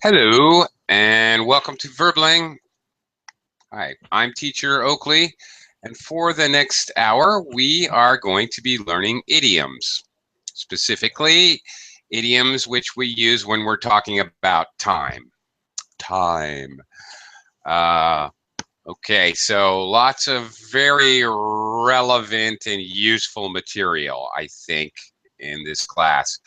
Hello, and welcome to Verbling. Hi, I'm teacher Oakley, and for the next hour, we are going to be learning idioms. Specifically, idioms which we use when we're talking about time. Time. Uh, okay, so lots of very relevant and useful material, I think, in this class.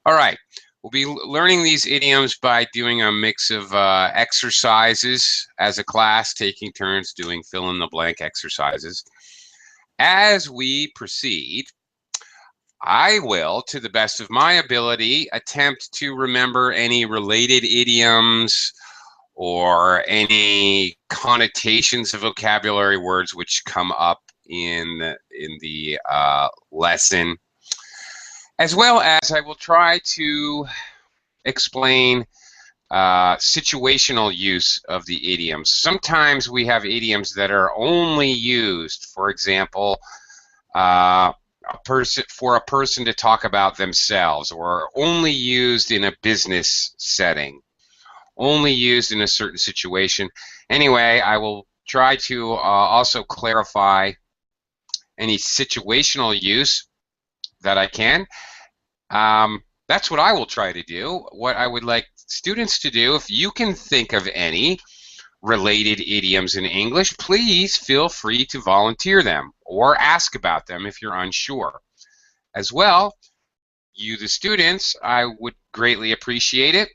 All right. We'll be learning these idioms by doing a mix of exercises as a class, taking turns doing fill-in-the-blank exercises. As we proceed, I will, to the best of my ability, attempt to remember any related idioms or any connotations of vocabulary words which come up in the lesson, as well as I will try to explain situational use of the idioms. Sometimes we have idioms that are only used, for example, for a person to talk about themselves, or only used in a business setting, only used in a certain situation. Anyway, I will try to also clarify any situational use that I can. That's what I will try to do. What I would like students to do, if you can think of any related idioms in English, please feel free to volunteer them or ask about them if you're unsure. As well, you, the students, I would greatly appreciate it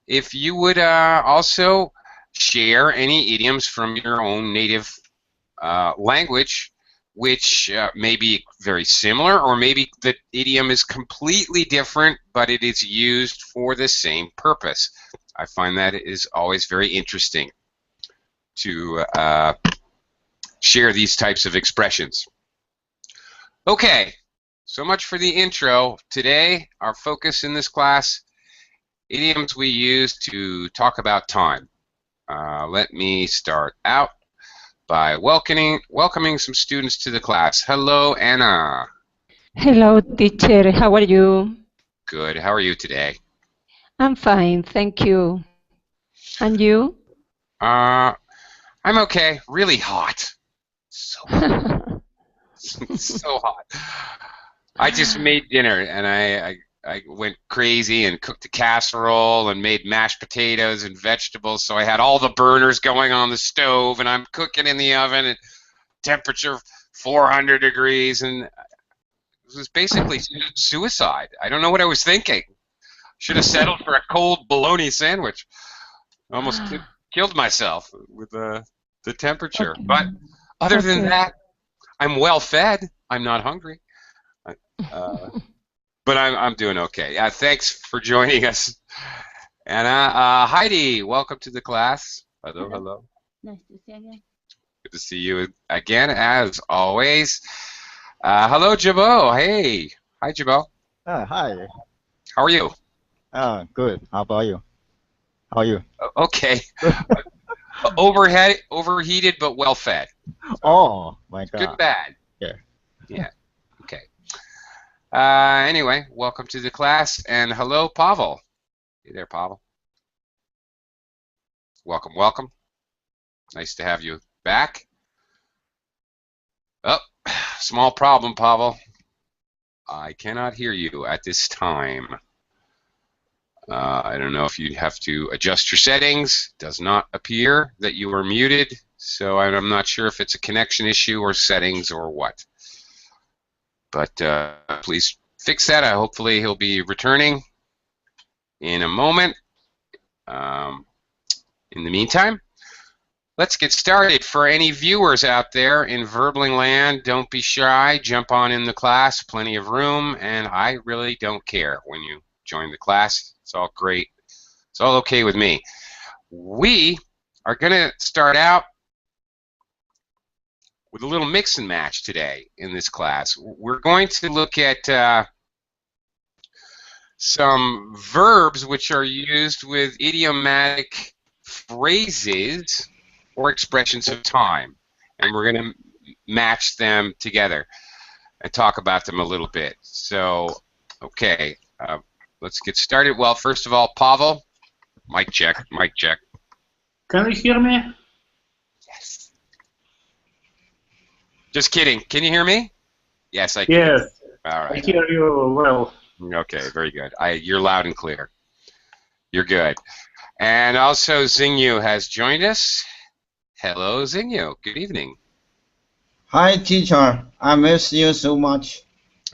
if you would also share any idioms from your own native language, which may be very similar, or maybe the idiom is completely different, but it is used for the same purpose. I find that is always very interesting to share these types of expressions. Okay, so much for the intro. Today, our focus in this class, idioms we use to talk about time. Let me start out by welcoming some students to the class. Hello, Anna. Hello, teacher. How are you? Good. How are you today? I'm fine, thank you. And you? I'm okay. Really hot. So hot. So hot. I just made dinner, and I went crazy and cooked a casserole and made mashed potatoes and vegetables, so I had all the burners going on the stove, and I'm cooking in the oven at temperature 400 degrees, and it was basically suicide. I don't know what I was thinking. Should have settled for a cold bologna sandwich. Almost killed myself with the temperature. Okay. But other than that, I'm well fed. I'm not hungry. But I'm doing okay. Thanks for joining us. Anna, Heidi, welcome to the class. Hello, hello. Nice to see you again. Good to see you again, as always. Hello, Jabo. Hey. Hi, Jabo. Hi. How are you? Good. How about you? How are you? Okay. Overheated, but well fed. So, oh, my God. Good, bad. Yeah. Yeah. Okay. Anyway, welcome to the class, and hello, Pavel. Hey there, Pavel. Welcome, welcome. Nice to have you back. Oh, small problem, Pavel. I cannot hear you at this time. I don't know if you have to adjust your settings. It does not appear that you are muted, so I'm not sure if it's a connection issue or settings or what. But please fix that. Hopefully he'll be returning in a moment. In the meantime, let's get started. For any viewers out there in Verbling land, don't be shy. Jump on in the class. Plenty of room, and I really don't care when you join the class. It's all great. It's all okay with me. We are going to start out with a little mix and match today in this class. We're going to look at some verbs which are used with idiomatic phrases or expressions of time, and we're going to match them together and talk about them a little bit. So, okay, let's get started. Well, first of all, Pavel, Mic check, mic check. Can you hear me? Yes. Just kidding. Can you hear me? Yes, I can. Yes, All I right. hear you well. Okay, very good. You're loud and clear. You're good. And also Xingyu has joined us. Hello, Xingyu. Good evening. Hi, teacher. I miss you so much.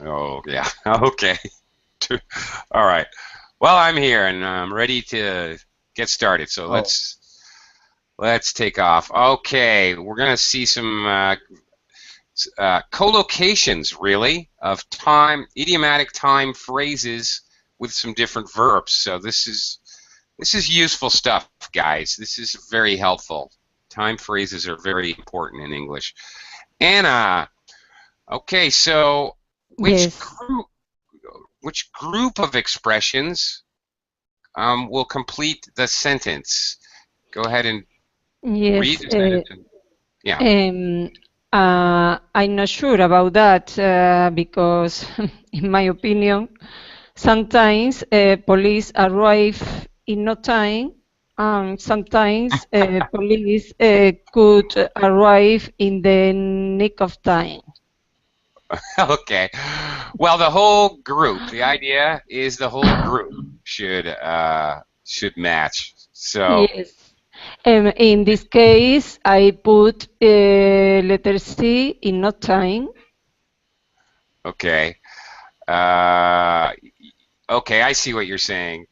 Oh, yeah. Okay. All right. Well, I'm here and I'm ready to get started. So Oh, let's take off. Okay, we're gonna see some collocations, really, of time, idiomatic time phrases with some different verbs. So this is useful stuff, guys. This is very helpful. Time phrases are very important in English. Anna, okay, so Yes. which group of expressions will complete the sentence? Go ahead and read Yes. the sentence. Yeah. Um, I'm not sure about that because, in my opinion, sometimes police arrive in no time, and sometimes police could arrive in the nick of time. Okay. Well, the whole group. The idea is the whole group should match. So, Yes. In this case, I put letter C in no time. okay. Uh, okay, I see what you're saying.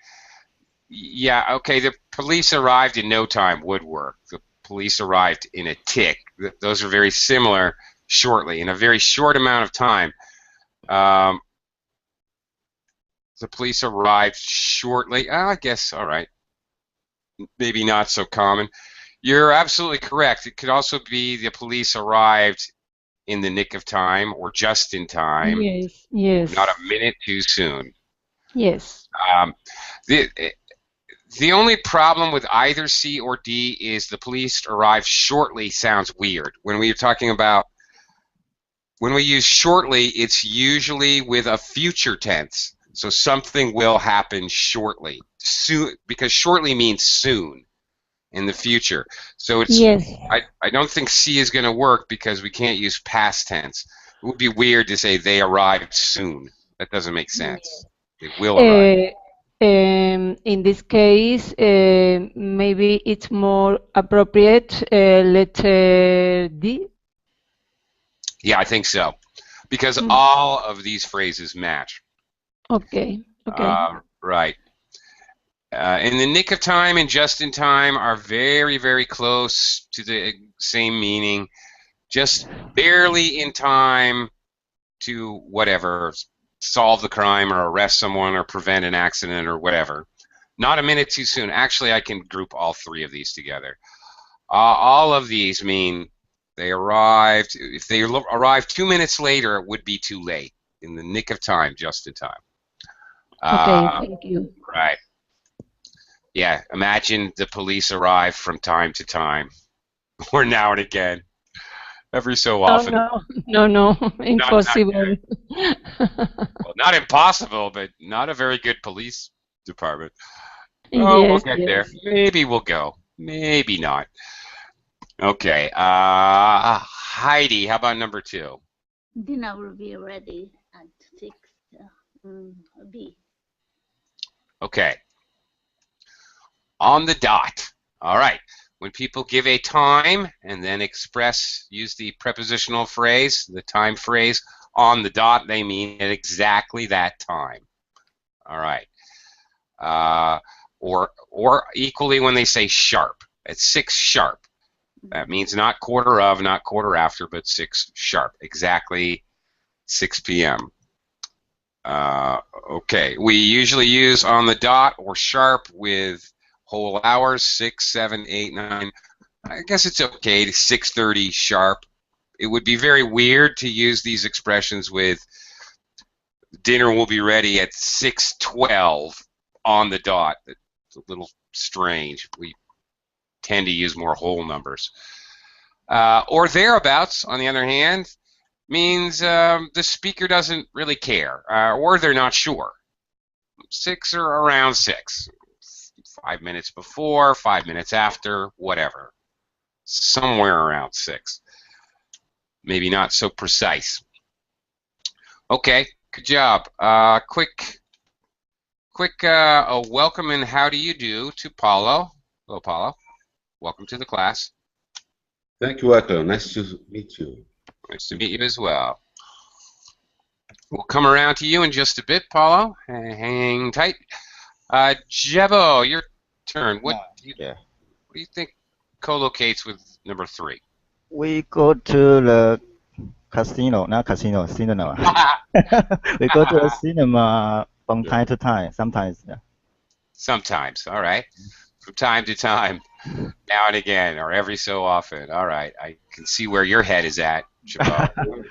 Yeah, okay, the police arrived in no time would work. The police arrived in a tick. Those are very similar shortly, in a very short amount of time. Um, the police arrived shortly. I guess, all right. Maybe not so common. You're absolutely correct. It could also be the police arrived in the nick of time or just in time, Yes, not a yes, minute too soon. yes. Um, the the only problem with either C or D is the police arrived shortly sounds weird. When we use shortly, it's usually with a future tense. So something will happen shortly. Soon, because shortly means soon in the future. So Yes. I don't think C is going to work because we can't use past tense. It would be weird to say they arrived soon. That doesn't make sense. They will arrive. In this case, maybe it's more appropriate letter D. Yeah, I think so. Because Mm, all of these phrases match. okay, okay. Right. In the nick of time and just in time are very, very close to the same meaning. Just barely in time to whatever, solve the crime or arrest someone or prevent an accident or whatever. Not a minute too soon. Actually, I can group all three of these together. All of these mean they arrived. If they arrived 2 minutes later, it would be too late. In the nick of time, just in time. Okay, thank you. Right. Yeah, imagine the police arrive from time to time, or now and again, every so Oh, often. no, no, no, Not impossible. well, not impossible, but not a very good police department. Oh, we'll Yes, get there. yes. Maybe we'll go. Maybe not. Okay. Heidi, how about number 2? Dinner will be ready at 6 B. Okay. On the dot. All right. When people give a time and then use the prepositional phrase, the time phrase, on the dot, they mean at exactly that time. All right. Or equally when they say sharp, at 6 sharp. That means not quarter of, not quarter after, but 6 sharp, exactly 6 p.m. Okay, we usually use on the dot or sharp with whole hours, 6, 7, 8, 9. I guess it's okay to 6:30 sharp. It would be very weird to use these expressions with dinner will be ready at 6:12 on the dot. It's a little strange. We tend to use more whole numbers. Or thereabouts, on the other hand, means the speaker doesn't really care, or they're not sure. 6 or around 6. 5 minutes before, 5 minutes after, whatever. Somewhere around 6. Maybe not so precise. Okay, good job. Quick welcome and how do you do to Paulo. Hello, Paulo. Welcome to the class. Thank you, Echo. Nice to meet you. Nice to meet you as well. We'll come around to you in just a bit, Paulo. Hang tight. Jebo, your turn. What do you think co-locates with number 3? We go to the casino, not casino, cinema. We go to the cinema from time to time, sometimes. Yeah. Sometimes, all right. From time to time, now and again, or every so often. All right, I can see where your head is at, Jabo.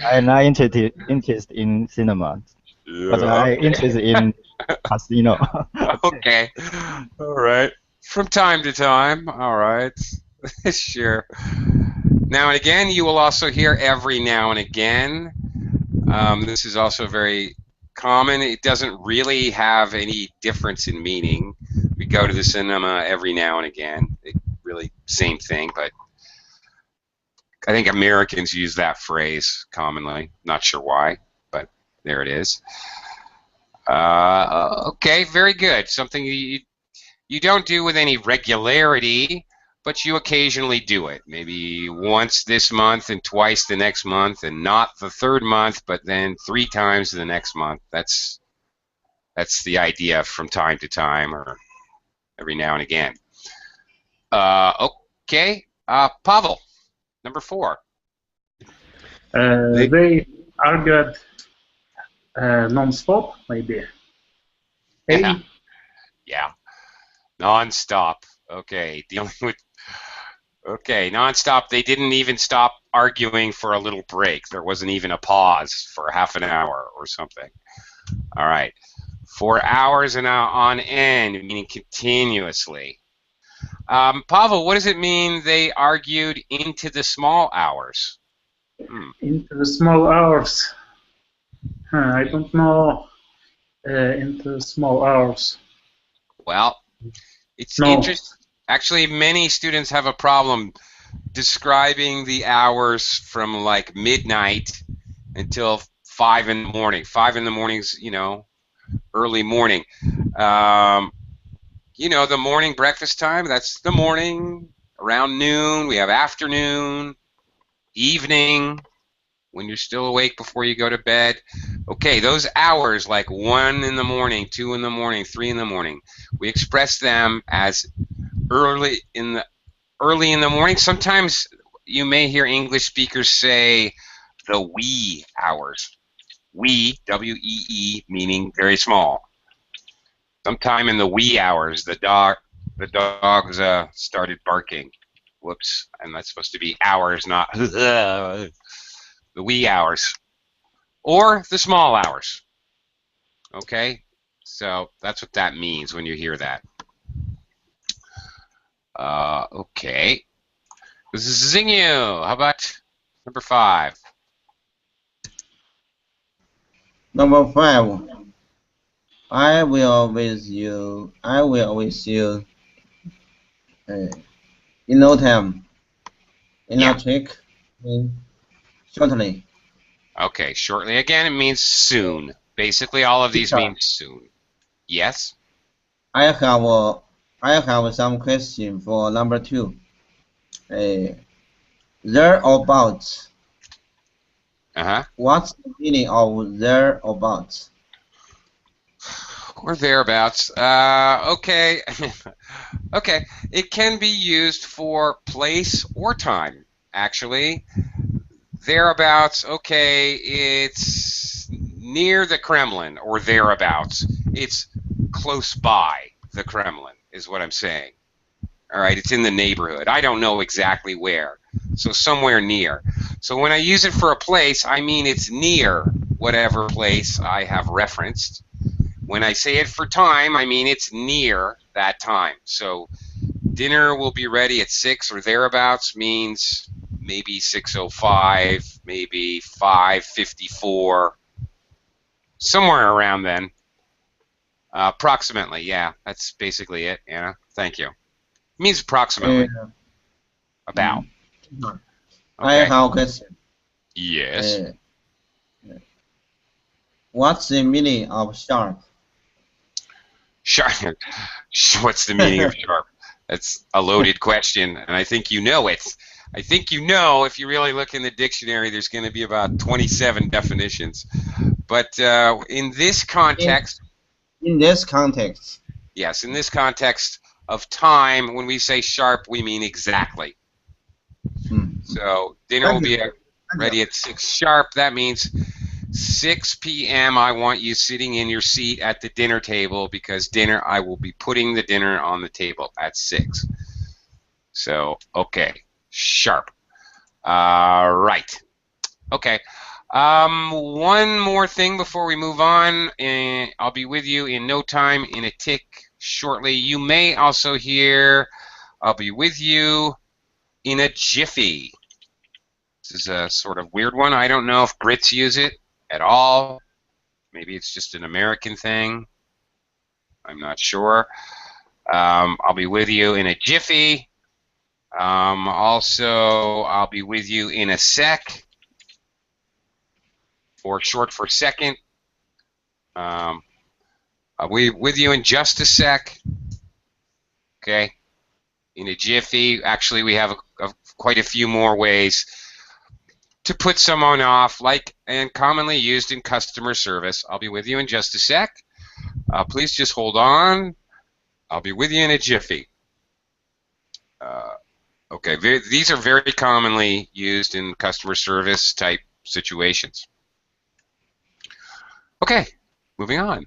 I'm not interested in cinema, but I'm interested in casino. Okay, all right. From time to time, all right. Sure. Now and again, you will also hear every now and again. This is also very common. It doesn't really have any difference in meaning. We go to the cinema every now and again. Really same thing, but I think Americans use that phrase commonly. Not sure why, but there it is. Okay, very good. Something you don't do with any regularity, but you occasionally do it. Maybe once this month and twice the next month, and not the third month, but then 3 times the next month. That's the idea from time to time or every now and again. Okay, Pavel, number 4. They argued non-stop, maybe. Yeah. Yeah. Non-stop. Okay, dealing with. Okay, non-stop. They didn't even stop arguing for a little break. There wasn't even a pause for half an hour or something. All right. 4 hours and on end, meaning continuously. Pavel, what does it mean they argued into the small hours? Into the small hours. I don't know. Into the small hours. Well, it's No. interesting. Actually, many students have a problem describing the hours from like midnight until 5 in the morning. 5 in the morning's, early morning. The morning breakfast time, that's the morning. Around noon, we have afternoon, evening, when you're still awake before you go to bed. Okay, those hours like 1 in the morning, 2 in the morning, 3 in the morning, we express them as early in the morning. Sometimes you may hear English speakers say the wee hours. Wee, W-E-E, meaning very small. Sometime in the wee hours, the dogs started barking. Whoops, and that's supposed to be hours, not the wee hours. Or the small hours. Okay? So that's what that means when you hear that. Okay. This is Xingyu. How about number 5? Number 5. I will with you. I will with you. In no time. Electric. Shortly. Okay, shortly. Again, it means soon. Basically, all of these mean soon. Yes? I have some question for number 2. Thereabouts. What's the meaning of thereabouts? Or thereabouts. Okay. Okay. It can be used for place or time, actually. Thereabouts, okay, it's near the Kremlin or thereabouts. It's close by the Kremlin is what I'm saying. All right, it's in the neighborhood. I don't know exactly where, so somewhere near. So when I use it for a place, I mean it's near whatever place I have referenced. When I say it for time, I mean it's near that time. So dinner will be ready at 6 or thereabouts means maybe 6:05, maybe 5:54, somewhere around then. Approximately, yeah. That's basically it, Anna. Thank you. It means approximately. About. I Okay. have a question. Yes. What's the meaning of sharp? Sharp. What's the meaning of sharp? That's a loaded question, and I think you know it. I think you know, if you really look in the dictionary, there's going to be about 27 definitions. But in this context... In this context. Yes, in this context of time, when we say sharp, we mean exactly. So dinner will be ready at 6 sharp. That means 6 p.m. I want you sitting in your seat at the dinner table, because I will be putting the dinner on the table at 6. So, okay, sharp. Right. Okay. One more thing before we move on, and I'll be with you in no time, in a tick, shortly. You may also hear, I'll be with you in a jiffy. This is a sort of weird one. I don't know if Brits use it at all. Maybe it's just an American thing. I'm not sure. I'll be with you in a jiffy. Also, I'll be with you in a sec, or short for second. I'll be with you in just a sec. Okay. In a jiffy. Actually, we have quite a few more ways to put someone off, and commonly used in customer service. I'll be with you in just a sec. Please just hold on. I'll be with you in a jiffy. Okay, these are very commonly used in customer service type situations. Okay, moving on.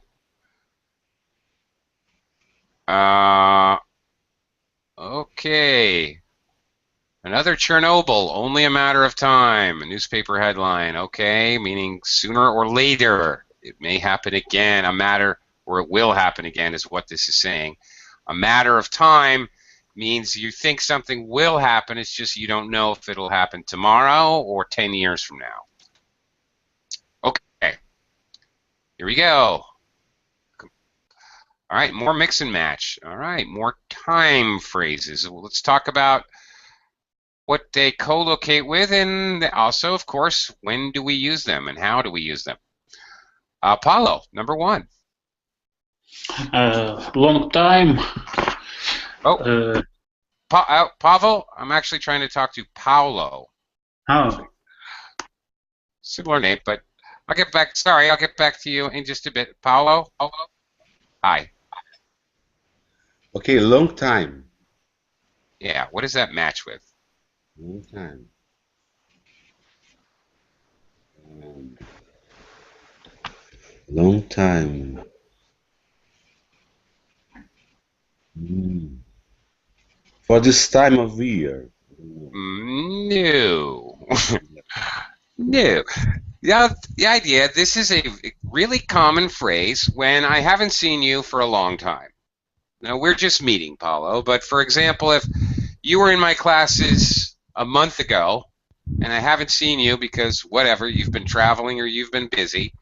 Okay. Another Chernobyl, only a matter of time. A newspaper headline. Okay, meaning sooner or later. It may happen again. A matter, or it will happen again, is what this is saying. A matter of time means you think something will happen. It's just you don't know if it'll happen tomorrow or 10 years from now. Okay. Here we go. All right, more mix and match. All right, more time phrases. Let's talk about what they co-locate with, and also, of course, when do we use them and how do we use them? Paulo, number 1. Long time. Oh, Pavel, I'm actually trying to talk to Paulo. Oh. Similar name, but I'll get back. Sorry, I'll get back to you in just a bit. Paulo? Hi. Okay, long time. Yeah, what does that match with? Long time. Long time. For this time of year. No. No. The idea, this is a really common phrase when I haven't seen you for a long time. Now, we're just meeting, Paulo, but for example, if you were in my classes a month ago and I haven't seen you because whatever, you've been traveling or you've been busy,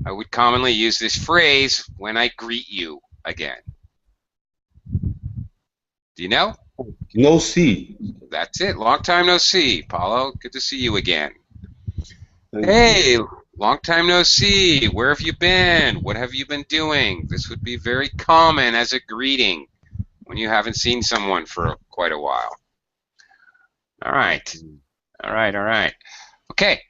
I would commonly use this phrase when I greet you again. Do you know? No see. That's it. Long time no see, Paulo. Good to see you again. Thank you. Long time no see. Where have you been? What have you been doing? This would be very common as a greeting when you haven't seen someone for quite a while. All right. All right. Okay.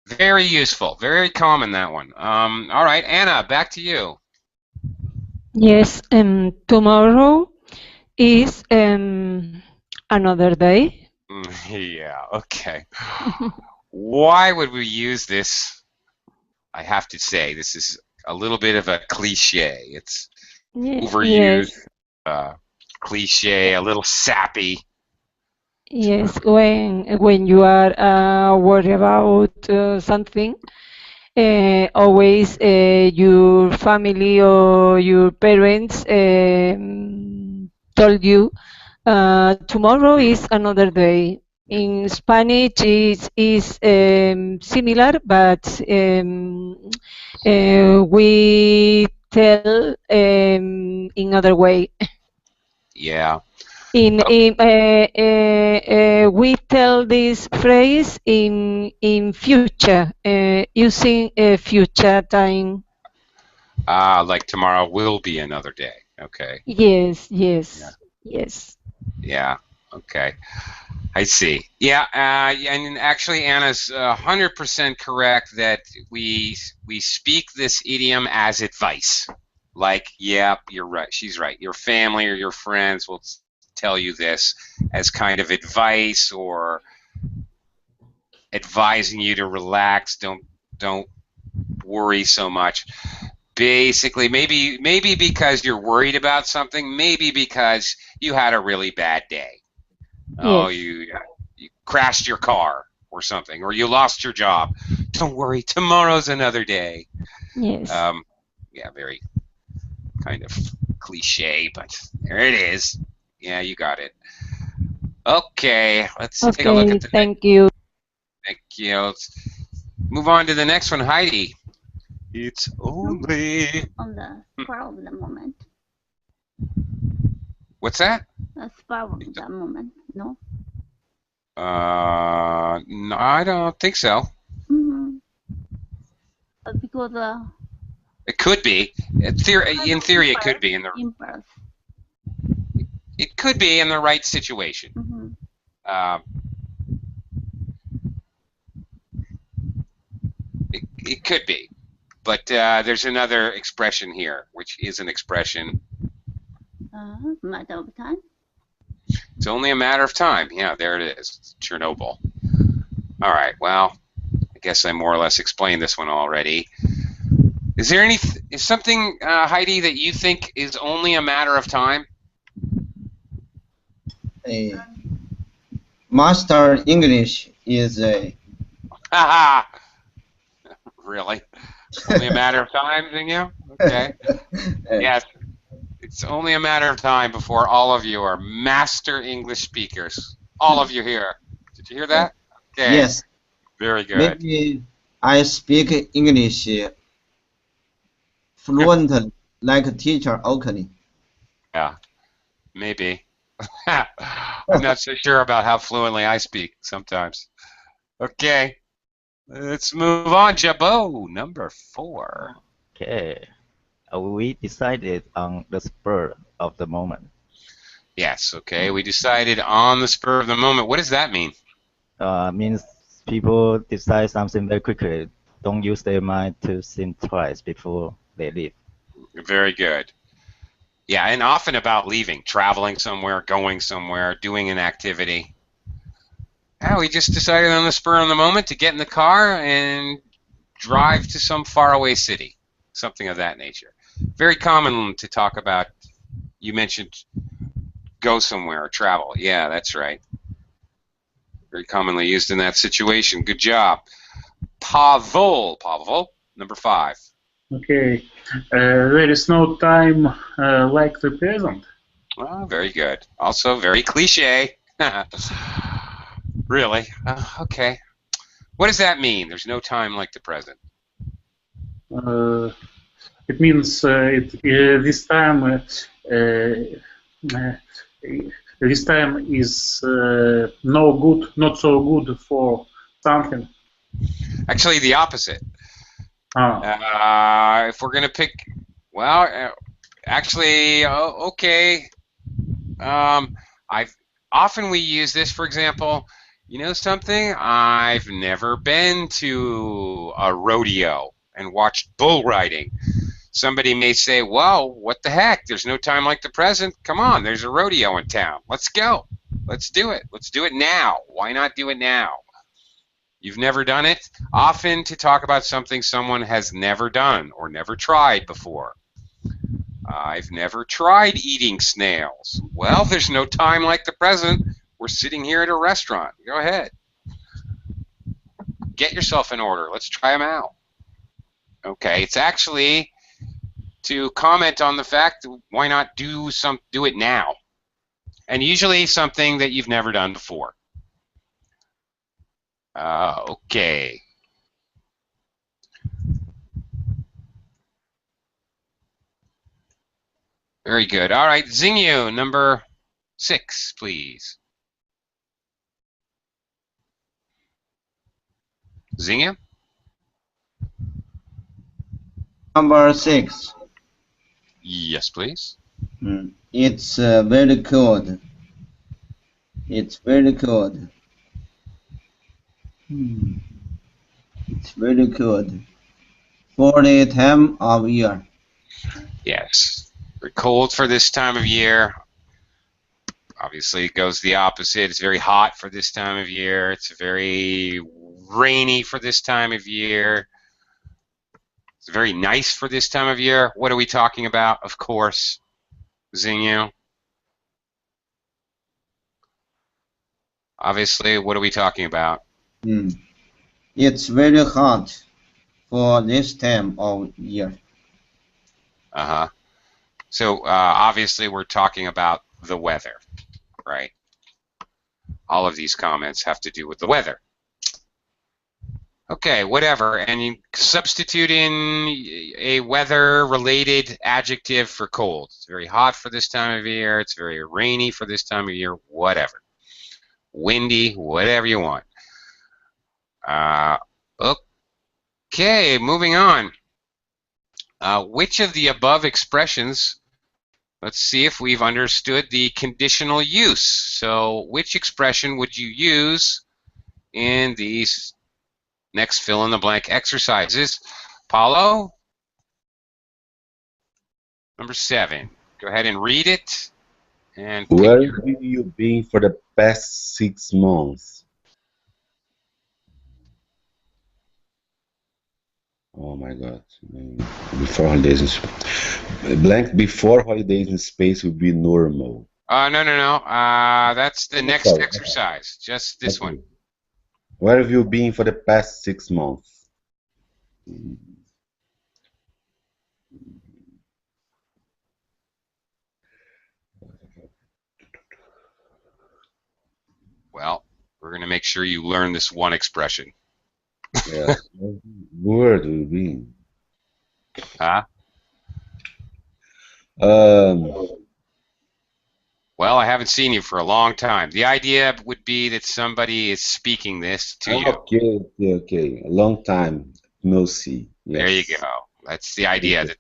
Very useful. Very common, that one. All right, Anna, back to you. Yes, tomorrow is another day. Yeah, okay. Why would we use this? I have to say, this is a little bit of a cliche. It's overused, yes. Cliche, a little sappy. Yes, when you are worried about something, always your family or your parents told you tomorrow is another day. In Spanish, is similar, but we tell in other way. Yeah. We tell this phrase in future, using future time. Like tomorrow will be another day. Okay. Yes, Yeah. yes, yes. Yeah. Okay. I see. Yeah, and actually, Anna's 100% correct that we speak this idiom as advice. Like, yeah, you're right. She's right. Your family or your friends will tell you this as kind of advice or advising you to relax. Don't worry so much. Basically, maybe because you're worried about something. Maybe because you had a really bad day. Oh, Yes. you crashed your car or something, or you lost your job. Don't worry, tomorrow's another day. Yes. Yeah, very kind of cliche, but there it is. Yeah, you got it. Okay, let's take a look Okay, at the thank you. Thank you. Let's move on to the next one, Heidi. It's only. On the spur of the moment. What's that? The spur of the moment, no? No, I don't think so. Mm-hmm. Because It could be. In theory, it could be in the. impulse. It could be in the right situation. Mm-hmm. It could be, but there's another expression here, which is an expression. Matter of time. It's only a matter of time. Yeah, there it is. It's Chernobyl. All right. Well, I guess I more or less explained this one already. Is there is something, Heidi, that you think is only a matter of time? Master English is a. Haha. Really? Only a matter of time, think you? Okay. Yes. It's only a matter of time before all of you are master English speakers. All of you here. Did you hear that? Okay. Yes. Very good. Maybe I speak English fluent like teacher Oakley. Yeah. Maybe. I'm not so sure about how fluently I speak sometimes. Okay. Let's move on. Jabot, number 4. Okay. We decided on the spur of the moment. Yes, okay. We decided on the spur of the moment. What does that mean? Means people decide something very quickly. Don't use their mind to think twice before they leave. Very good. Yeah, and often about leaving, traveling somewhere, going somewhere, doing an activity. Yeah, we just decided on the spur of the moment to get in the car and drive to some faraway city, something of that nature. Very common to talk about. You mentioned go somewhere or travel. Yeah, that's right. Very commonly used in that situation. Good job. Pavel, number 5. Okay. There is no time like the present. Oh, very good. Also very cliche. Really? Okay. What does that mean? There's no time like the present. It means this time this time is no good, not so good for something. Actually, the opposite. If we're gonna pick, well, actually, okay. Often we use this, for example. You know something? I've never been to a rodeo and watched bull riding. Somebody may say, well, what the heck? There's no time like the present. Come on, there's a rodeo in town. Let's go. Let's do it. Let's do it now. Why not do it now? You've never done it? Often to talk about something someone has never done or never tried before. I've never tried eating snails. Well, there's no time like the present. We're sitting here at a restaurant. Go ahead. Get yourself in order. Let's try them out. Okay, it's actually to comment on the fact, why not do it now? And usually something that you've never done before. Okay. Very good. All right, Xingyu, number 6, please. Xingyu? Number 6. Yes, please. It's very cold. It's very cold. It's very cold for the time of year. Yes. Very cold for this time of year. Obviously, it goes the opposite. It's very hot for this time of year. It's very rainy for this time of year. It's very nice for this time of year. What are we talking about? Of course, Xingyu. Obviously, what are we talking about? It's very hot for this time of year. Uh-huh. So, obviously, we're talking about the weather, right? All of these comments have to do with the weather. Okay, whatever. And you substitute in a weather-related adjective for cold. It's very hot for this time of year. It's very rainy for this time of year. Whatever. Windy, whatever you want. Okay, moving on. Which of the above expressions, let's see if we've understood the conditional use. So which expression would you use in these next fill-in-the-blank exercises? Paulo, number 7. Go ahead and read it. And Where have you been for the past 6 months? Oh my God. Before holidays in blank before holidays in space would be normal. No. That's the next exercise. Just this one. Where have you been for the past 6 months? Well, we're going to make sure you learn this one expression. Yeah. Where have you been? Huh? Well, I haven't seen you for a long time. The idea would be that somebody is speaking this to you. Okay. A long time no see. Yes. There you go. That's the idea, that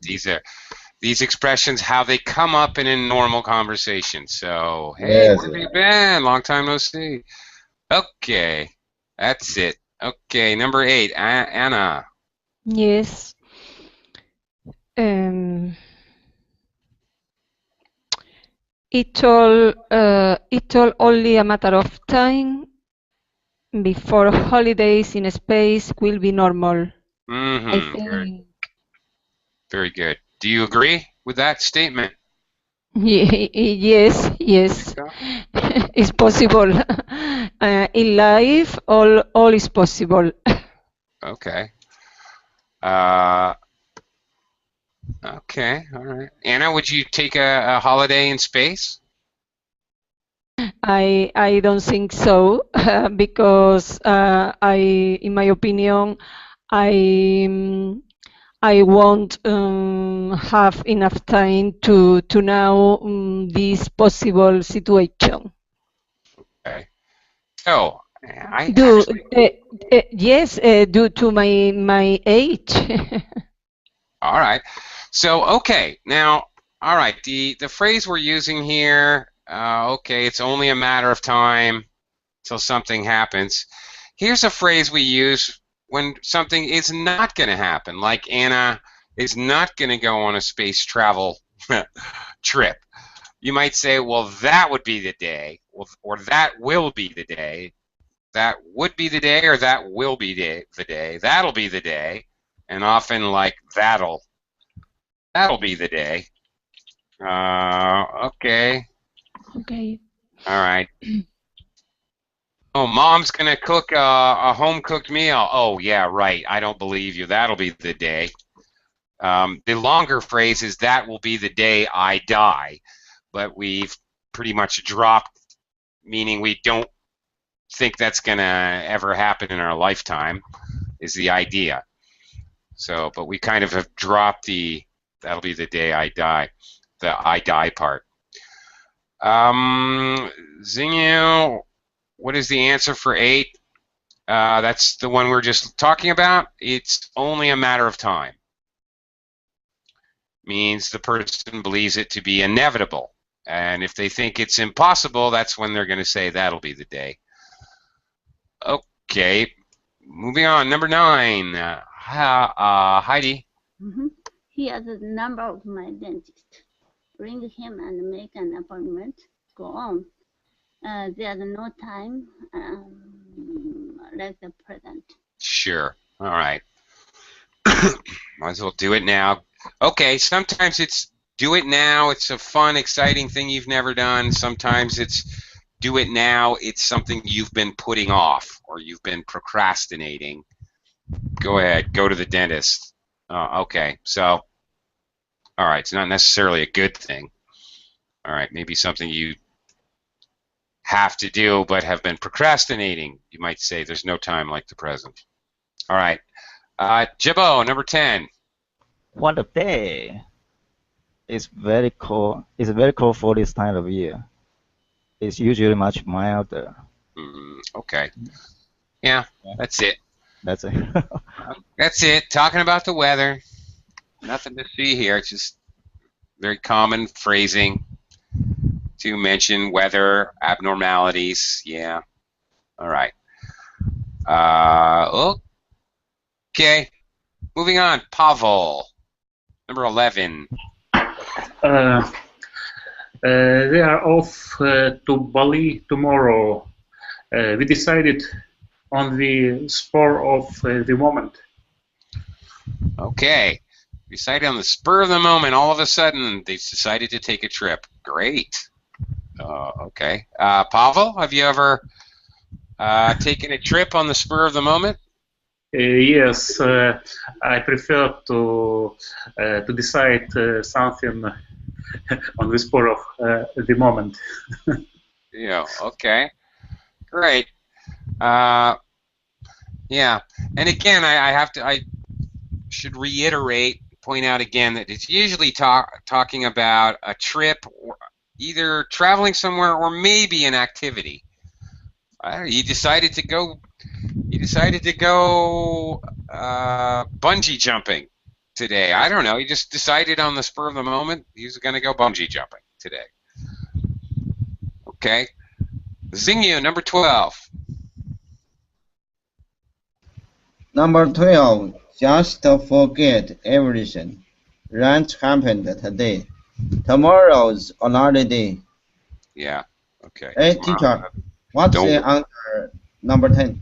these expressions, how they come up in a normal conversation. So, hey, Yes, where have you been? Long time no see. Okay, that's it. Okay, number 8, Anna. Yes. It's all only a matter of time before holidays in space will be normal. I think. Very good. Do you agree with that statement? Yes. It's possible. In life, all is possible. Okay. Okay, all right. Anna, would you take a holiday in space? I don't think so, because in my opinion, I won't have enough time to know this possible situation. Okay. So, yes, due to my age. All right. So, okay. Now, all right. The phrase we're using here, okay, it's only a matter of time till something happens. Here's a phrase we use when something is not going to happen, like Anna is not going to go on a space travel trip. You might say, well, that would be the day, or that will be the day. That would be the day, or that will be the day. That'll be the day. And often like that'll be the day. Okay. Okay. All right. Oh, mom's gonna cook a home-cooked meal. Oh, yeah, right. I don't believe you. That'll be the day. The longer phrase is that will be the day I die, but we've pretty much dropped, meaning we don't think that's gonna ever happen in our lifetime, is the idea. So, but we kind of have dropped that'll be the day I die. I die part. Xingyu, what is the answer for 8? That's the one we're just talking about. It's only a matter of time. Means the person believes it to be inevitable. And if they think it's impossible, that's when they're going to say that'll be the day. Okay, moving on. Number 9. Heidi. Here's the number of my dentist. Ring him and make an appointment. Go on. There's no time like the present. Sure. All right. Might as well do it now. Okay, sometimes it's do it now. It's a fun, exciting thing you've never done. Sometimes it's do it now. It's something you've been putting off or you've been procrastinating. Go ahead. Go to the dentist. Okay, so, all right, it's not necessarily a good thing. All right, maybe something you have to do but have been procrastinating. You might say there's no time like the present. All right. Jibbo, number 10. What a day! It's very cold. It's very cold for this time of year. It's usually much milder. Okay. Yeah, that's it. That's it. That's it. Talking about the weather. Nothing to see here. It's just very common phrasing to mention weather abnormalities. Yeah. All right. Okay. Moving on. Pavel, number 11. They are off to Bali tomorrow. We decided on the spur of the moment. Okay. Decided on the spur of the moment. All of a sudden, they decided to take a trip. Great. Okay. Pavel, have you ever taken a trip on the spur of the moment? Yes, I prefer to decide something on the spur of the moment. Yeah. Okay. Great. Yeah. And again, I should reiterate, point out again that it's usually talking about a trip, or either traveling somewhere or maybe an activity. You decided to go. You decided to go bungee jumping today. I don't know. He just decided on the spur of the moment he was going to go bungee jumping today. Okay. Xingyu, number 12. Number 12. Just forget everything. Lunch happened today. Tomorrow's another day. Yeah. Okay. Hey, teacher, what's the answer number 10?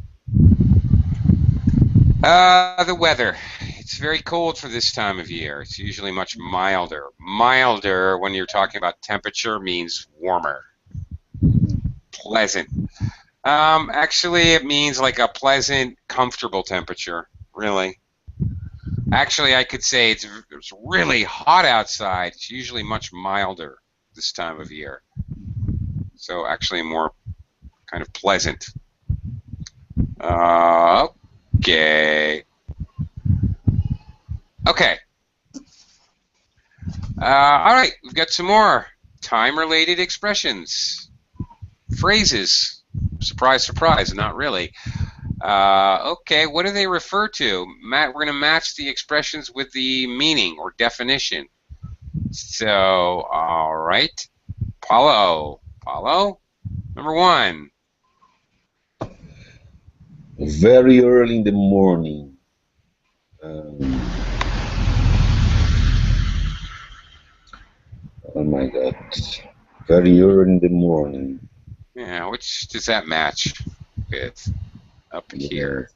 The weather. It's very cold for this time of year. It's usually much milder. Milder, when you're talking about temperature, means warmer. Pleasant. Actually, it means like a pleasant, comfortable temperature, really. Actually, I could say it's really hot outside. It's usually much milder this time of year. So actually more kind of pleasant. Okay. Okay. All right, we've got some more time-related expressions. Phrases. Surprise, surprise, not really. Okay, what do they refer to? We're going to match the expressions with the meaning or definition. So, all right. Paulo, number 1. Very early in the morning. Oh my God. Very early in the morning. Yeah, which does that match with up here?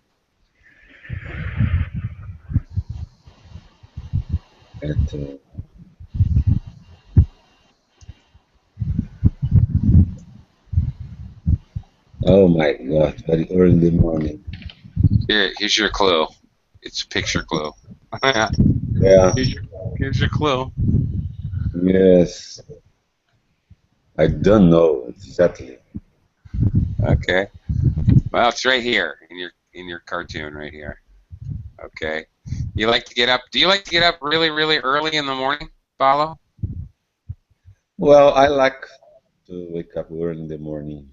Oh my God, very early in the morning. Here's your clue. It's a picture clue. Yeah. Here's your clue. Yes. I don't know exactly. Okay. Well, it's right here in your cartoon right here. Okay. You like to get up? Do you like to get up really, really early in the morning, Paulo? Well, I like to wake up early in the morning.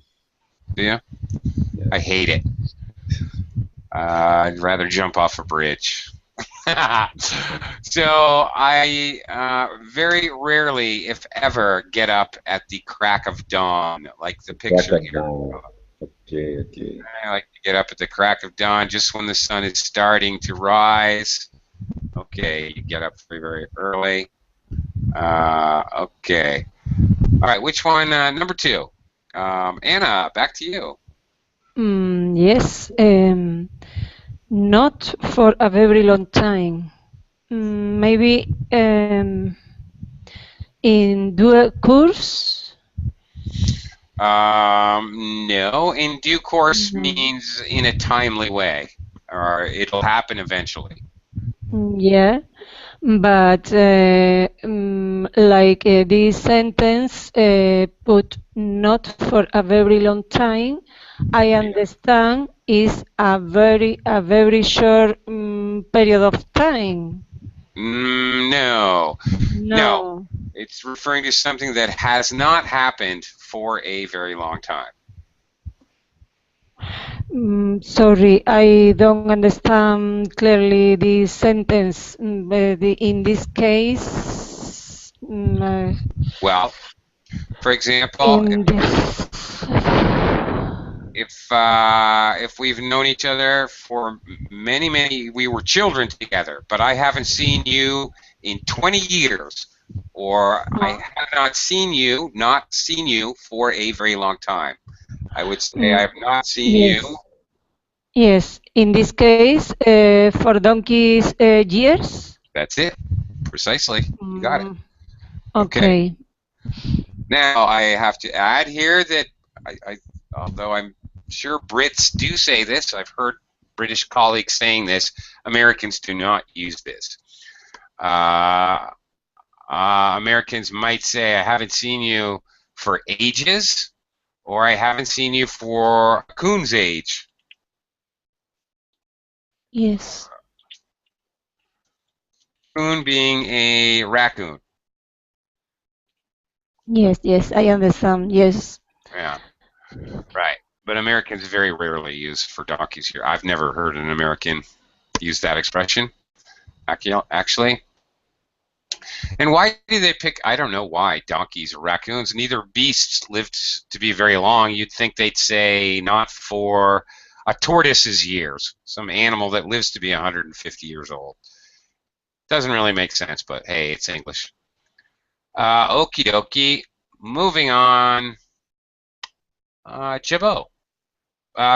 Yeah, Yeah. I hate it. I'd rather jump off a bridge. So I very rarely, if ever, get up at the crack of dawn, like the Crack picture of here. dawn. Okay, okay. I like to get up at the crack of dawn, just when the sun is starting to rise. Okay, you get up very, very early. Okay. All right, which one? Number two. Anna, back to you. Yes, not for a very long time. Maybe in due course. No. In due course No. means in a timely way, or it'll happen eventually. Yeah, but like this sentence put not for a very long time, I understand is a very short period of time. No. No. No. It's referring to something that has not happened for a very long time. Sorry, I don't understand clearly this sentence. In this case, Well, for example, in this. if we've known each other for many, we were children together, but I haven't seen you in 20 years, or I have not seen you for a very long time. I would say I have not seen Yes. you. Yes, in this case, for donkeys years. That's it, precisely. You got it. Okay. Now I have to add here that although I'm sure Brits do say this, I've heard British colleagues saying this, Americans do not use this. Americans might say, I haven't seen you for ages, or I haven't seen you for a coon's age. Yes. Coon being a raccoon. Yes, I understand. Yes. Yeah, right. But Americans very rarely use for donkeys here. I've never heard an American use that expression, actually. And why do they pick, I don't know why, donkeys or raccoons? Neither beasts lived to be very long. You'd think they'd say not for a tortoise's years, some animal that lives to be 150 years old. Doesn't really make sense, but hey, it's English. Okie dokie. Moving on. Jabot.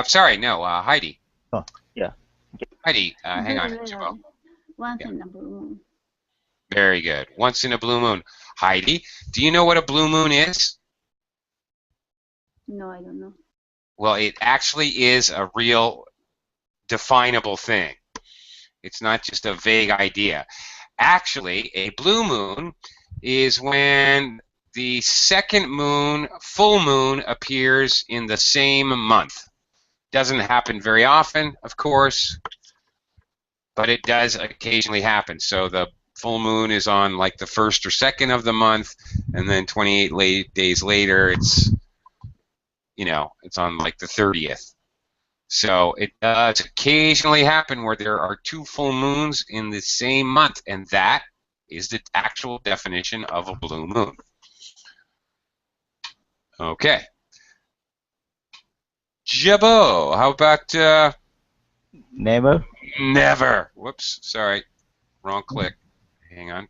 Sorry, no, Heidi. Oh, yeah. Heidi, hang on, Very Jabot. rarely. Once in a blue moon. Very good. Once in a blue moon. Heidi, do you know what a blue moon is? No, I don't know. Well, it actually is a real definable thing. It's not just a vague idea. Actually, a blue moon is when the second moon, full moon, appears in the same month. Doesn't happen very often, of course, but it does occasionally happen. So the full moon is on like the first or second of the month, and then 28 days later, it's on like the 30th. So it does occasionally happen where there are two full moons in the same month, and that is the actual definition of a blue moon. Okay. Jabot, how about Never. never? Whoops, sorry, wrong click. Hang on.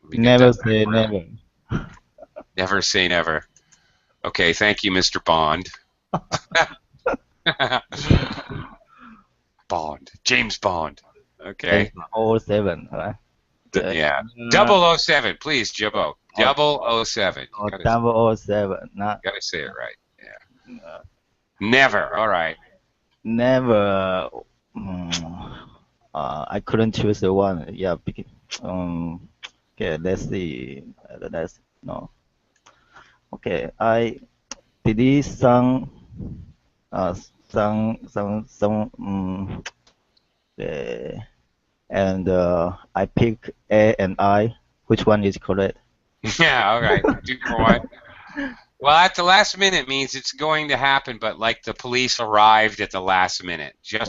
Let me get Never that say back around. never. Never say never. Okay, thank you, Mr. Bond. Bond. James Bond. Okay. 07, right? Yeah. 007, please, Jibbo. 007. Or Gotta 007. Not, say it right. Yeah. Never. All right. never. I couldn't choose the one. Yeah. Okay. Let's see. No. Okay. Did he sung some and I pick A and I. Which one is correct? Yeah, all right. 2 for 1. Well, at the last minute means it's going to happen, but like the police arrived at the last minute, Yeah.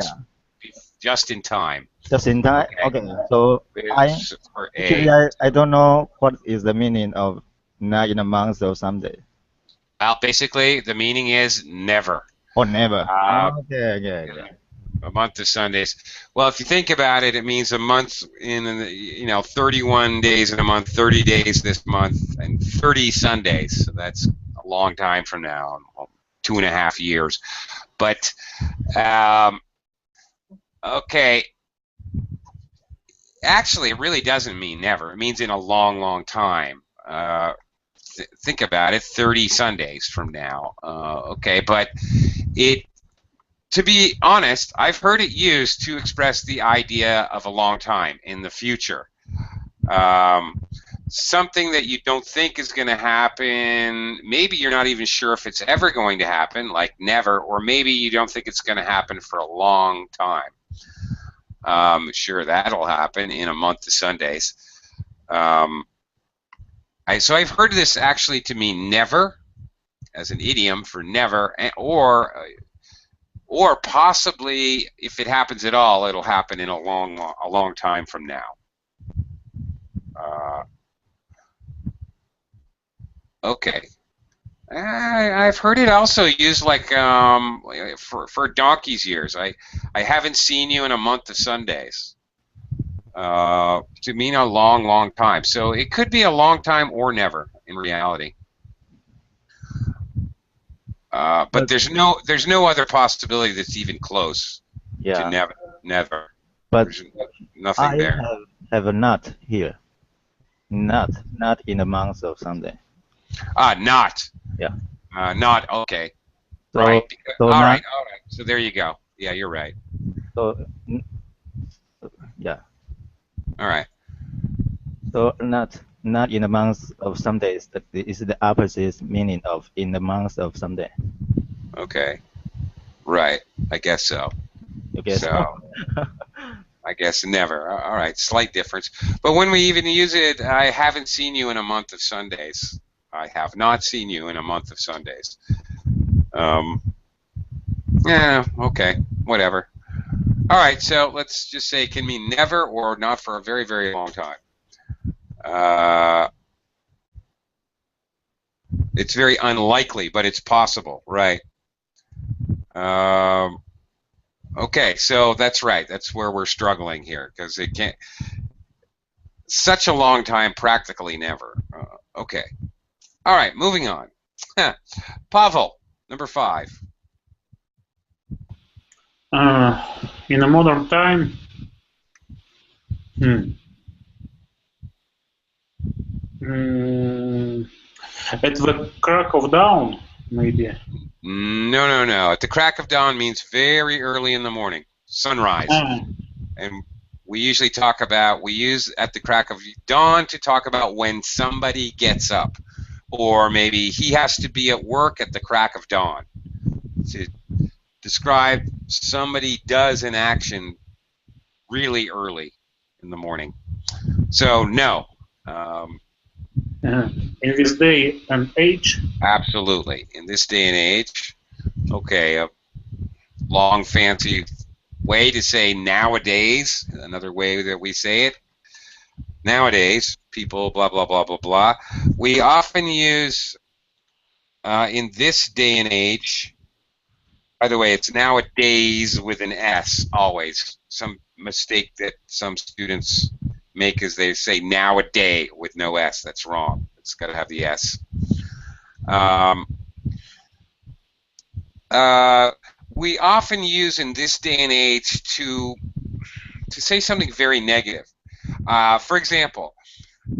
just in time. Just in time. Okay. Okay. So I It's for actually A. I don't know what is the meaning of not in a month or someday Well, basically, the meaning is never. or never. Uh, Okay. Yeah. Yeah. a month of Sundays. Well, if you think about it, it means a month in, 31 days in a month, 30 days this month, and 30 Sundays. So that's a long time from now, 2.5 years. But um, okay, actually, it really doesn't mean never. It means in a long, long time. Think about it, 30 Sundays from now. Okay, but it to be honest, I've heard it used to express the idea of a long time in the future. Um, Something that you don't think is going to happen. Maybe you're not even sure if it's ever going to happen, like never, or maybe you don't think it's going to happen for a long time. Sure, that'll happen in a month of Sundays. So I've heard this actually to mean never, as an idiom for never, or possibly if it happens at all, it'll happen in a long time from now. Okay. I've heard it also used like for donkey's years. I haven't seen you in a month of Sundays. To mean a long time. So it could be a long time or never in reality. But there's no other possibility that's even close to Yeah. never. But There's nothing I there. have a not here. Not in a month of someday. Not. Yeah. Not okay. So Right. so All not right. So there you go. Yeah, you're right. so yeah. All right. So not in a month of some days. That is the opposite meaning of in the month of someday. Okay. Right. I guess so. You guess? So I guess never. All right. Slight difference. But when we even use it, I haven't seen you in a month of Sundays. I have not seen you in a month of Sundays. Yeah. Okay. Whatever. All right. So let's just say it can mean never or not for a very, very long time. It's very unlikely, but it's possible, right? Okay, so that's right. That's where we're struggling here because it can't. Such a long time, practically never. Okay. All right, moving on. Pavel, number 5. In a modern time, at the crack of dawn, maybe. No. At the crack of dawn means very early in the morning, sunrise. And we usually we use at the crack of dawn to talk about when somebody gets up. Or maybe he has to be at work at the crack of dawn. To describe somebody does an action really early in the morning. So, no. In this day and age? Absolutely. In this day and age, okay, a long fancy way to say nowadays, another way that we say it. Nowadays, people, blah, blah, blah, blah, blah. We often use, in this day and age, by the way, it's nowadays with an S, always. Some mistake that some students make is they say nowadays with no S. That's wrong. It's got to have the S. We often use in this day and age to say something very negative. For example,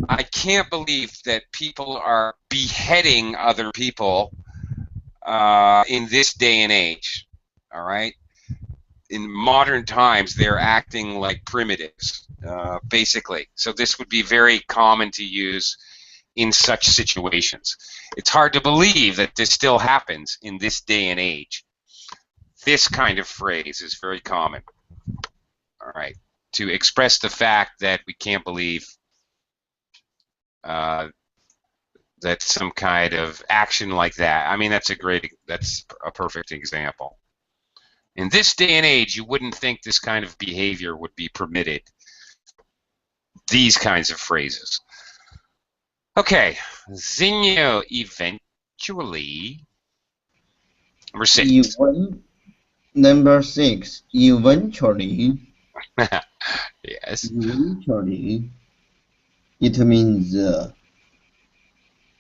I can't believe that people are beheading other people in this day and age. All right? In modern times, they're acting like primitives, basically. So this would be very common to use in such situations. It's hard to believe that this still happens in this day and age. This kind of phrase is very common. All right, to express the fact that we can't believe That's some kind of action like that. I mean, that's a perfect example. In this day and age, you wouldn't think this kind of behavior would be permitted. These kinds of phrases. Okay, Zinho eventually. Number 6. Number 6. Eventually. Yes. Eventually. It means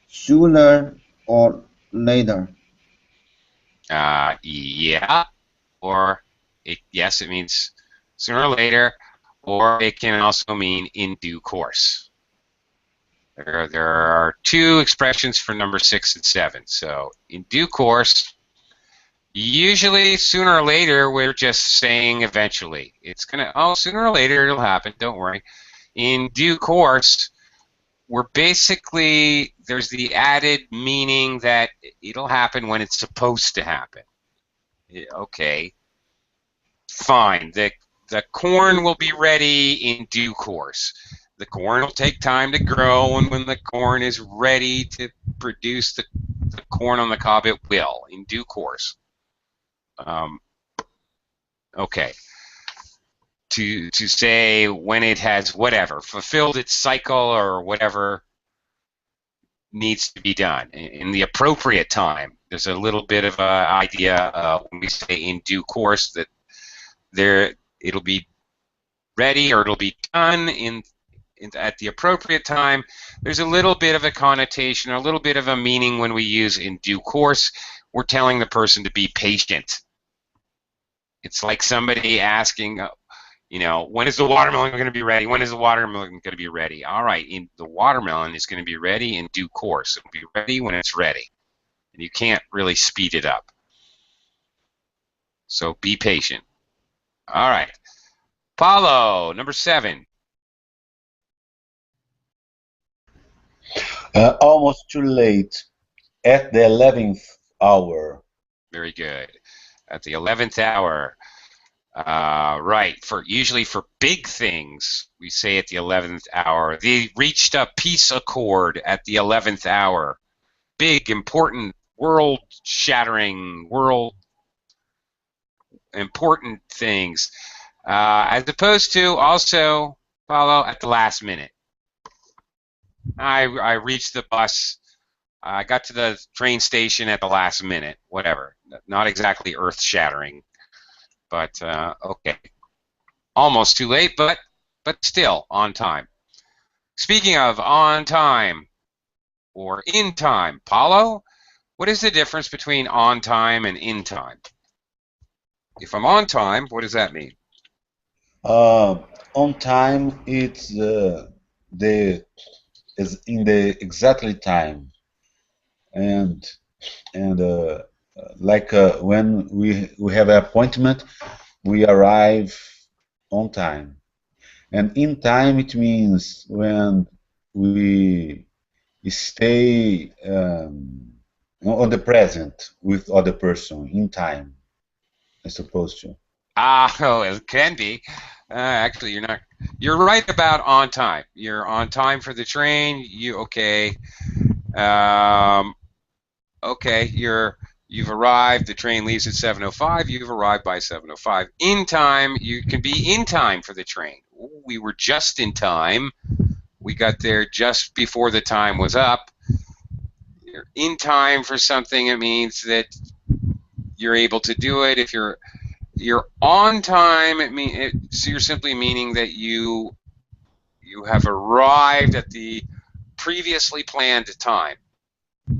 sooner or later. Yeah. Or yes, it means sooner or later, or it can also mean in due course. There are 2 expressions for number 6 and 7. So in due course, usually sooner or later, we're just saying eventually. It's sooner or later it'll happen, don't worry. In due course, we're basically, there's the added meaning that it'll happen when it's supposed to happen. Okay, fine. The corn will be ready in due course. The corn will take time to grow, and when the corn is ready to produce the corn on the cob, it will, in due course. Okay. To say when it has whatever, fulfilled its cycle or whatever needs to be done in the appropriate time. There's a little bit of an idea when we say in due course that it'll be ready or it'll be done at the appropriate time. There's a little bit of a connotation, a little bit of a meaning when we use in due course. We're telling the person to be patient. It's like somebody asking, when is the watermelon going to be ready? When is the watermelon going to be ready? All right, the watermelon is going to be ready in due course. It'll be ready when it's ready. And you can't really speed it up. So be patient. All right. Paulo, number 7. Almost too late. At the 11th hour. Very good. At the 11th hour. Right. Usually for big things, we say at the 11th hour. They reached a peace accord at the 11th hour. Big, important, world-shattering, important things. As opposed to also follow at the last minute. I reached the bus. I got to the train station at the last minute. Whatever. Not exactly earth-shattering. But, okay. Almost too late, but still on time. Speaking of on time or in time, Paulo, what is the difference between on time and in time? If I'm on time, what does that mean? On time, it's is in the exactly time, and like when we have an appointment, we arrive on time. And in time, it means when we stay on the present with other person in time, as opposed to. Oh, it can be. Actually, you're not. You're right about on time. You're on time for the train. Okay? Okay. You've arrived. The train leaves at 7:05. You've arrived by 7:05. In time, you can be in time for the train. We were just in time. We got there just before the time was up. You're in time for something. It means that you're able to do it. If you're on time, so you're simply meaning that you have arrived at the previously planned time.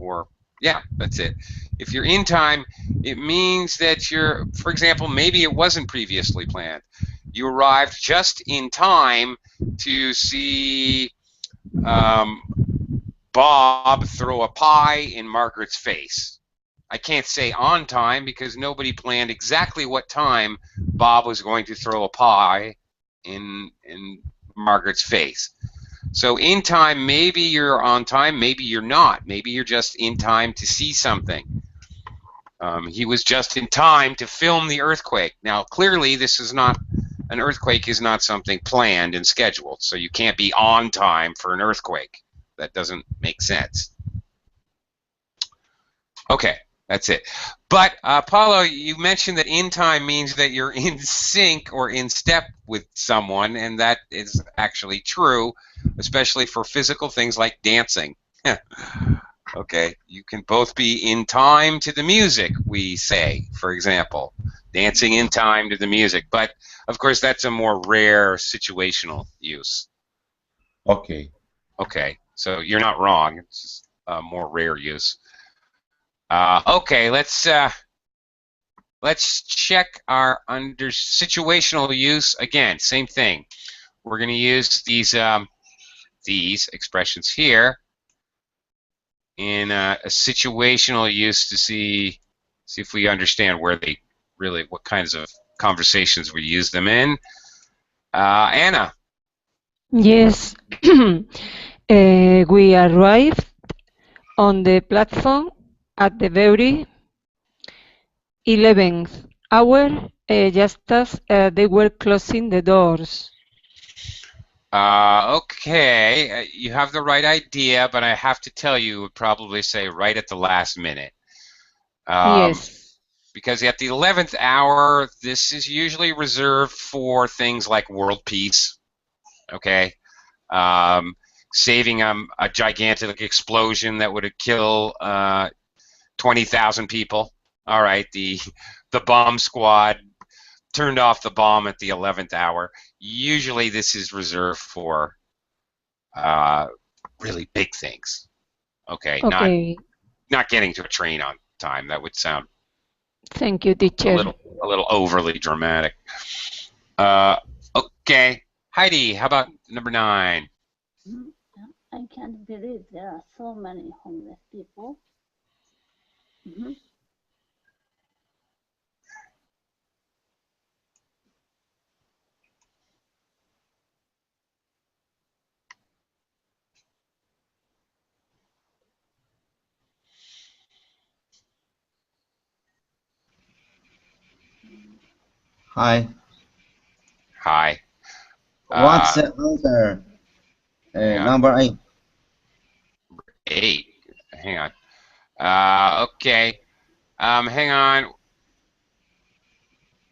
Or, yeah, that's it. If you're in time, it means that for example, maybe it wasn't previously planned. You arrived just in time to see Bob throw a pie in Margaret's face. I can't say on time because nobody planned exactly what time Bob was going to throw a pie in Margaret's face. So in time, maybe you're on time, maybe you're not. Maybe you're just in time to see something. He was just in time to film the earthquake. Now, clearly, an earthquake is not something planned and scheduled, so you can't be on time for an earthquake. That doesn't make sense. Okay, that's it. But Paulo, you mentioned that in time means that you're in sync or in step with someone, and that is actually true, especially for physical things like dancing. Okay, you can both be in time to the music, we say, for example, dancing in time to the music. But of course, that's a more rare situational use. Okay. Okay, so you're not wrong. It's just a more rare use. Okay, let's check our under situational use again. Same thing. We're going to use these expressions here in a situational use to see if we understand where they really, what kinds of conversations we use them in. Anna. Yes. We arrived on the platform at the very 11th hour, just as they were closing the doors. Okay, you have the right idea, but I have to tell you, would probably say right at the last minute. Yes. Because at the 11th hour, this is usually reserved for things like world peace, okay? Saving a gigantic explosion that would kill 20,000 people. All right, the bomb squad turned off the bomb at the 11th hour. Usually this is reserved for really big things. Okay, Okay. not getting to a train on time. That would sound Thank you, a teacher. little overly dramatic. Okay, Heidi, how about number 9? I can't believe there are so many homeless people. Hi. Hi. What's the answer? Hang on. Number 8. 8. Hang on. Okay. Hang on.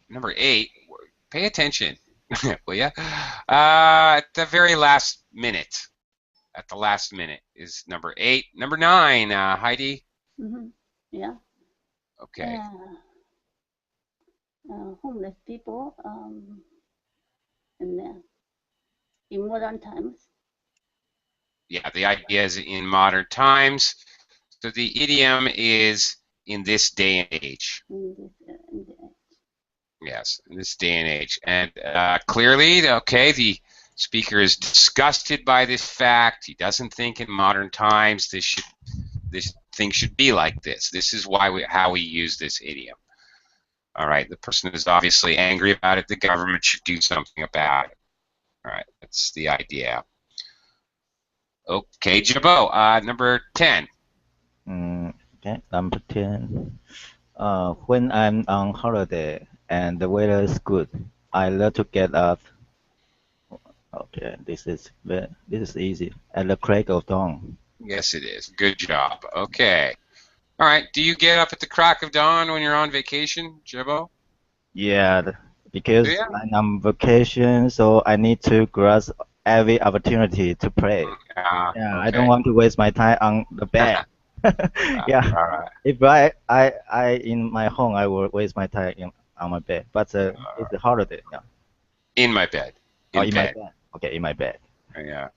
Number 8. Pay attention, will ya? At the very last minute. At the last minute is number 8. Number 9, Heidi. Yeah. Okay. Homeless people in modern times. Yeah, the idea is in modern times. So the idiom is in this day and age. Yes, in this day and age. And clearly, okay, the speaker is disgusted by this fact. He doesn't think in modern times this thing should be like this. This is how we use this idiom. All right, the person is obviously angry about it. The government should do something about it. All right, that's the idea. Okay, Jabo, number 10. Okay, number 10. When I'm on holiday and the weather is good, I love to get up. Okay, this is easy. At the crack of dawn. Yes, it is. Good job. Okay. All right. Do you get up at the crack of dawn when you're on vacation, Jabo? Yeah, because Do you? I'm on vacation, so I need to grasp every opportunity to play. Yeah, I don't Okay. want to waste my time on the bed. Yeah, All right. if I in my home, I will waste my time on my bed. But it's a holiday. Yeah. In my bed. Oh, In in my bed. bed. Okay, in my bed. Yeah.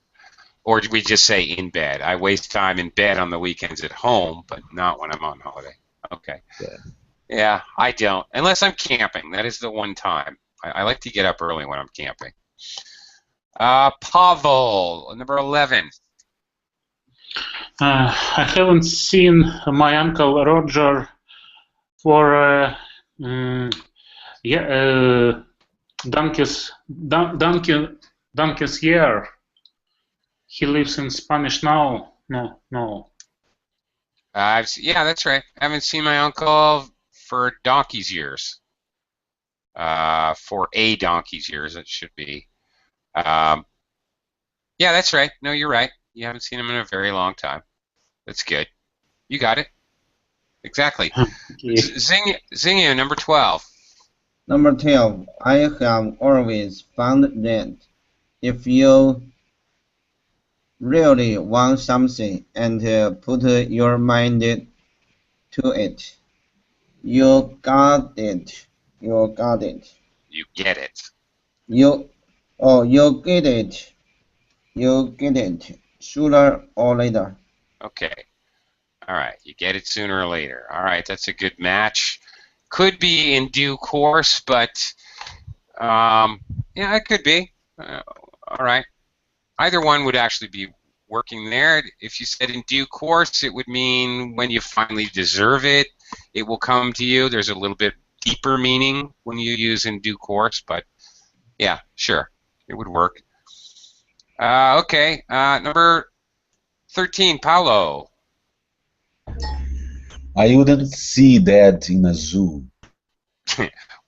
Or we just say in bed. I waste time in bed on the weekends at home, but not when I'm on holiday. Okay. Yeah. Yeah, I don't. Unless I'm camping. That is the one time. I like to get up early when I'm camping. Pavel, number 11. I haven't seen my uncle Roger for donkey's year. He lives in Spanish now. No. Yeah, that's right. I haven't seen my uncle for donkey's years. For a donkey's years, it should be. Yeah, that's right. No, you're right. You haven't seen him in a very long time. That's good. You got it. Exactly. Okay. Zingia, number 12. Number 12. I have always found that if you really want something and put your mind to it, you got it. You got it. You get it. You, you get it. You get it. Sooner or later. Okay. All right. You get it sooner or later. All right. That's a good match. Could be in due course, but yeah, it could be. All right. Either one would actually be working there. If you said in due course, it would mean when you finally deserve it, it will come to you. There's a little bit deeper meaning when you use in due course, but yeah, sure, it would work. Okay, number 13, Paulo. I wouldn't see that in a zoo.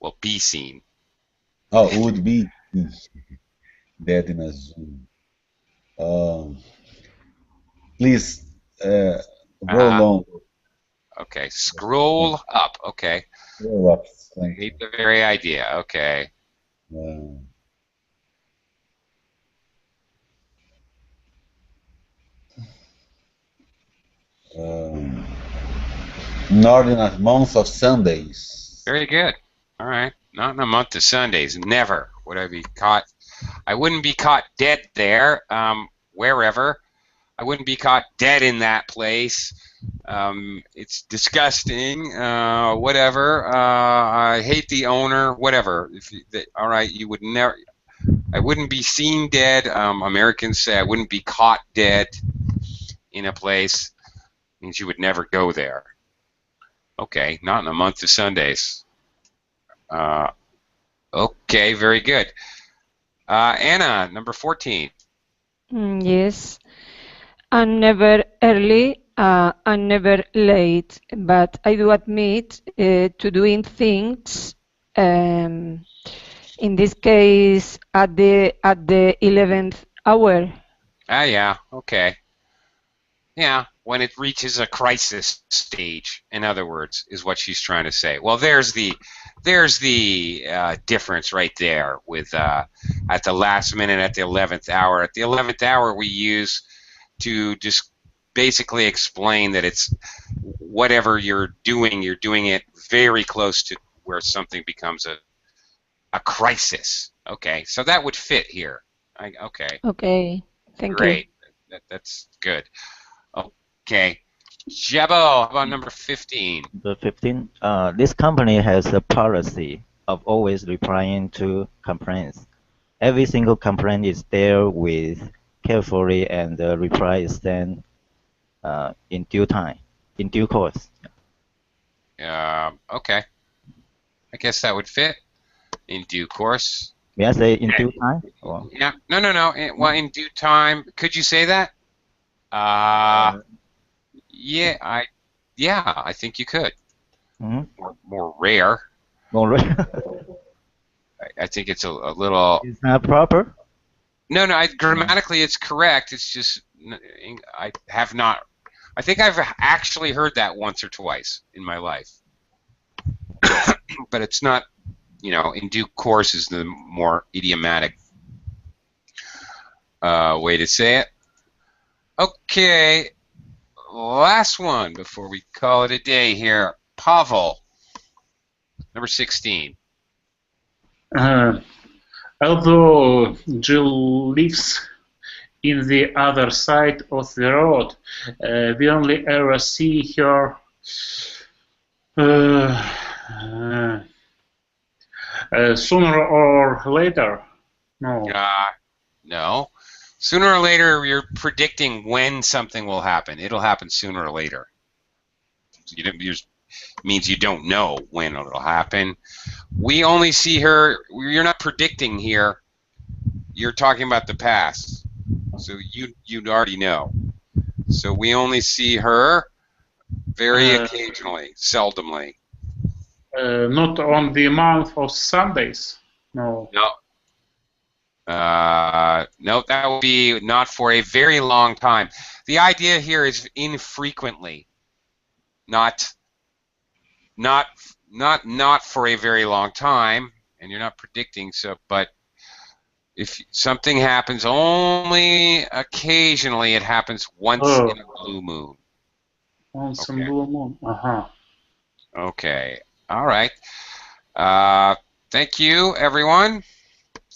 Well, be seen. Oh, would be that in a zoo. Um, please roll Uh, on. okay, scroll up. Okay, Roll up. I Thank you. hate the very idea. Okay. Uh, um, not in a month of Sundays. Very good. All right. Not in a month of Sundays. Never would I be caught. I wouldn't be caught dead there, wherever. I wouldn't be caught dead in that place. It's disgusting. Whatever. I hate the owner. Whatever. All right. You would never. I wouldn't be seen dead. Americans say I wouldn't be caught dead in a place. Means you would never go there. Okay. Not in a month of Sundays. Okay. Very good. Anna, number 14. Yes. I'm never early, I'm never late, but I do admit to doing things. In this case, at the 11th hour. Yeah. Okay. Yeah, when it reaches a crisis stage, in other words, is what she's trying to say. Well, there's the difference right there with at the last minute, at the 11th hour. At the 11th hour, we use to just basically explain that it's whatever you're doing it very close to where something becomes a crisis. Okay, so that would fit here. Okay, Okay, thank you. great. That's good. Okay. Jebo, how about number 15? The 15. This company has a policy of always replying to complaints. Every single complaint is dealt with carefully, and the reply is sent in due time, in due course. Okay. I guess that would fit in due course. May I say in due time? Or? Yeah. No. Well, in due time. Could you say that? Yeah. I think you could. Mm-hmm. More rare. More I think it's a little. Is that proper? No. Grammatically, it's correct. It's just I have not. I think I've actually heard that once or twice in my life, but it's not. In due course is the more idiomatic way to say it. Okay, last one before we call it a day here. Pavel, number 16. Although Jill lives in the other side of the road, we only ever see her sooner or later. No. No. Sooner or later, you're predicting when something will happen. It'll happen sooner or later. Means you don't know when it'll happen. We only see her. You're not predicting here. You're talking about the past. So you'd already know. So we only see her very occasionally, seldomly. Not on the month of Sundays. No. No. No, that would be not for a very long time. The idea here is infrequently, not not for a very long time, and you're not predicting so, but if something happens only occasionally, it happens once Oh, in a blue moon. once in Okay. blue moon. Uh-huh. Okay. All right. Thank you, everyone,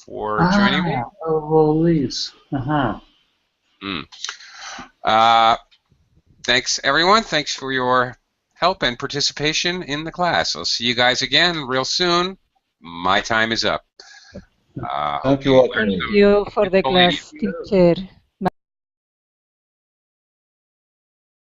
for joining me. Oh, Liz. Uh-huh. Mm. Thanks, everyone. Thanks for your help and participation in the class. I'll see you guys again real soon. My time is up. Thank you, Thank Walter. you for the class, teacher.